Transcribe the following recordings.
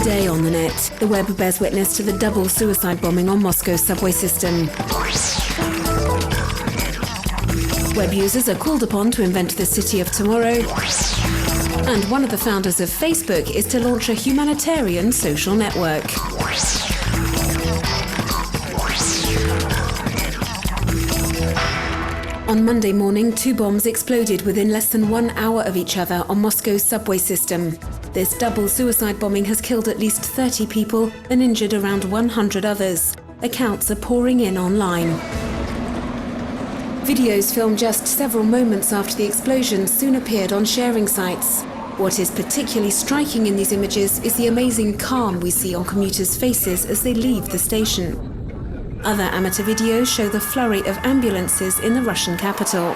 Today on the net, the web bears witness to the double suicide bombing on Moscow's subway system. Web users are called upon to invent the city of tomorrow. And one of the founders of Facebook is to launch a humanitarian social network. On Monday morning, 2 bombs exploded within less than 1 hour of each other on Moscow's subway system. This double suicide bombing has killed at least 30 people and injured around 100 others. Accounts are pouring in online. Videos filmed just several moments after the explosion soon appeared on sharing sites. What is particularly striking in these images is the amazing calm we see on commuters' faces as they leave the station. Other amateur videos show the flurry of ambulances in the Russian capital.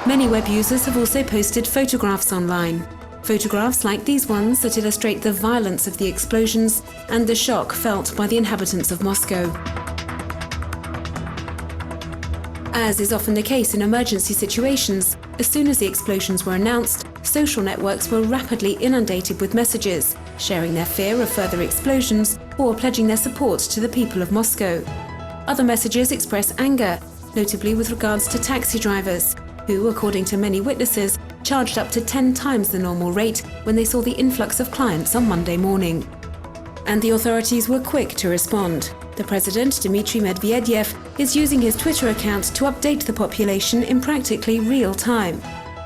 Many web users have also posted photographs online. Photographs like these ones that illustrate the violence of the explosions and the shock felt by the inhabitants of Moscow. As is often the case in emergency situations, as soon as the explosions were announced, social networks were rapidly inundated with messages, sharing their fear of further explosions or pledging their support to the people of Moscow. Other messages express anger, notably with regards to taxi drivers, who, according to many witnesses, charged up to 10 times the normal rate when they saw the influx of clients on Monday morning. And the authorities were quick to respond. The president, Dmitry Medvedev, is using his Twitter account to update the population in practically real time.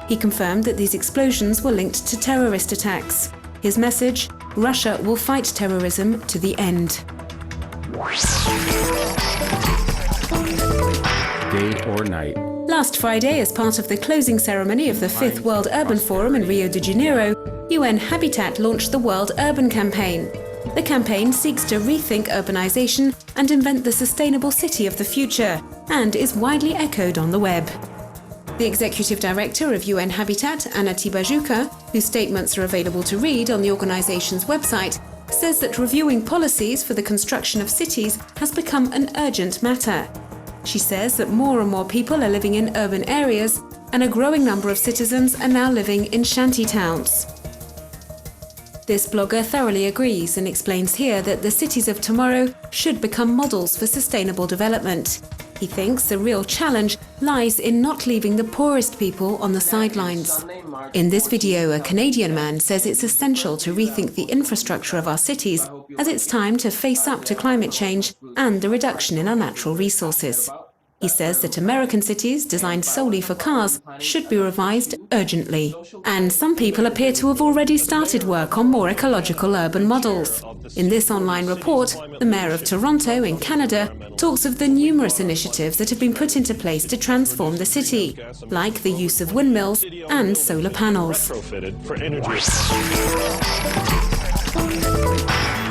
He confirmed that these explosions were linked to terrorist attacks. His message: Russia will fight terrorism to the end. Day or night. Last Friday, as part of the closing ceremony of the 5th World Urban Forum in Rio de Janeiro, UN Habitat launched the World Urban Campaign. The campaign seeks to rethink urbanization and invent the sustainable city of the future, and is widely echoed on the web. The executive director of UN Habitat, Anna Tibajouka, whose statements are available to read on the organization's website, says that reviewing policies for the construction of cities has become an urgent matter. She says that more and more people are living in urban areas, and a growing number of citizens are now living in shanty towns. This blogger thoroughly agrees and explains here that the cities of tomorrow should become models for sustainable development. He thinks the real challenge lies in not leaving the poorest people on the sidelines. In this video, a Canadian man says it's essential to rethink the infrastructure of our cities, as it's time to face up to climate change and the reduction in our natural resources. He says that American cities designed solely for cars should be revised urgently. And some people appear to have already started work on more ecological urban models. In this online report, the mayor of Toronto in Canada talks of the numerous initiatives that have been put into place to transform the city, like the use of windmills and solar panels.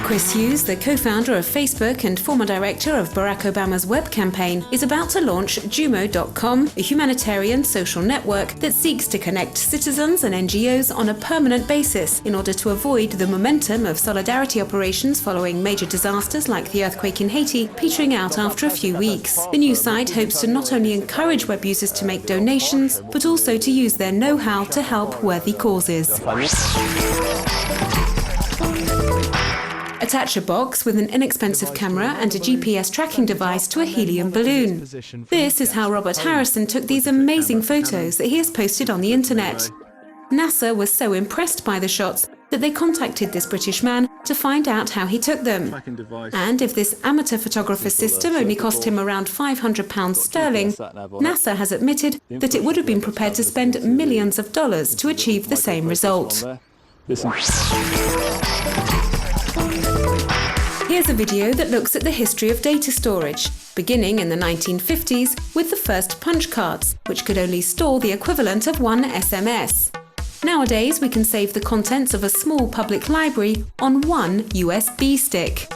Chris Hughes, the co-founder of Facebook and former director of Barack Obama's web campaign, is about to launch Jumo.com, a humanitarian social network that seeks to connect citizens and NGOs on a permanent basis in order to avoid the momentum of solidarity operations following major disasters like the earthquake in Haiti petering out after a few weeks. The new site hopes to not only encourage web users to make donations, but also to use their know-how to help worthy causes. Attach a box with an inexpensive camera and a GPS tracking device to a helium balloon. This is how Robert Harrison took these amazing photos that he has posted on the internet. NASA was so impressed by the shots that they contacted this British man to find out how he took them. And if this amateur photographer's system only cost him around £500 sterling, NASA has admitted that it would have been prepared to spend millions of dollars to achieve the same result. Here's a video that looks at the history of data storage, beginning in the 1950s with the first punch cards, which could only store the equivalent of one SMS. Nowadays, we can save the contents of a small public library on one USB stick.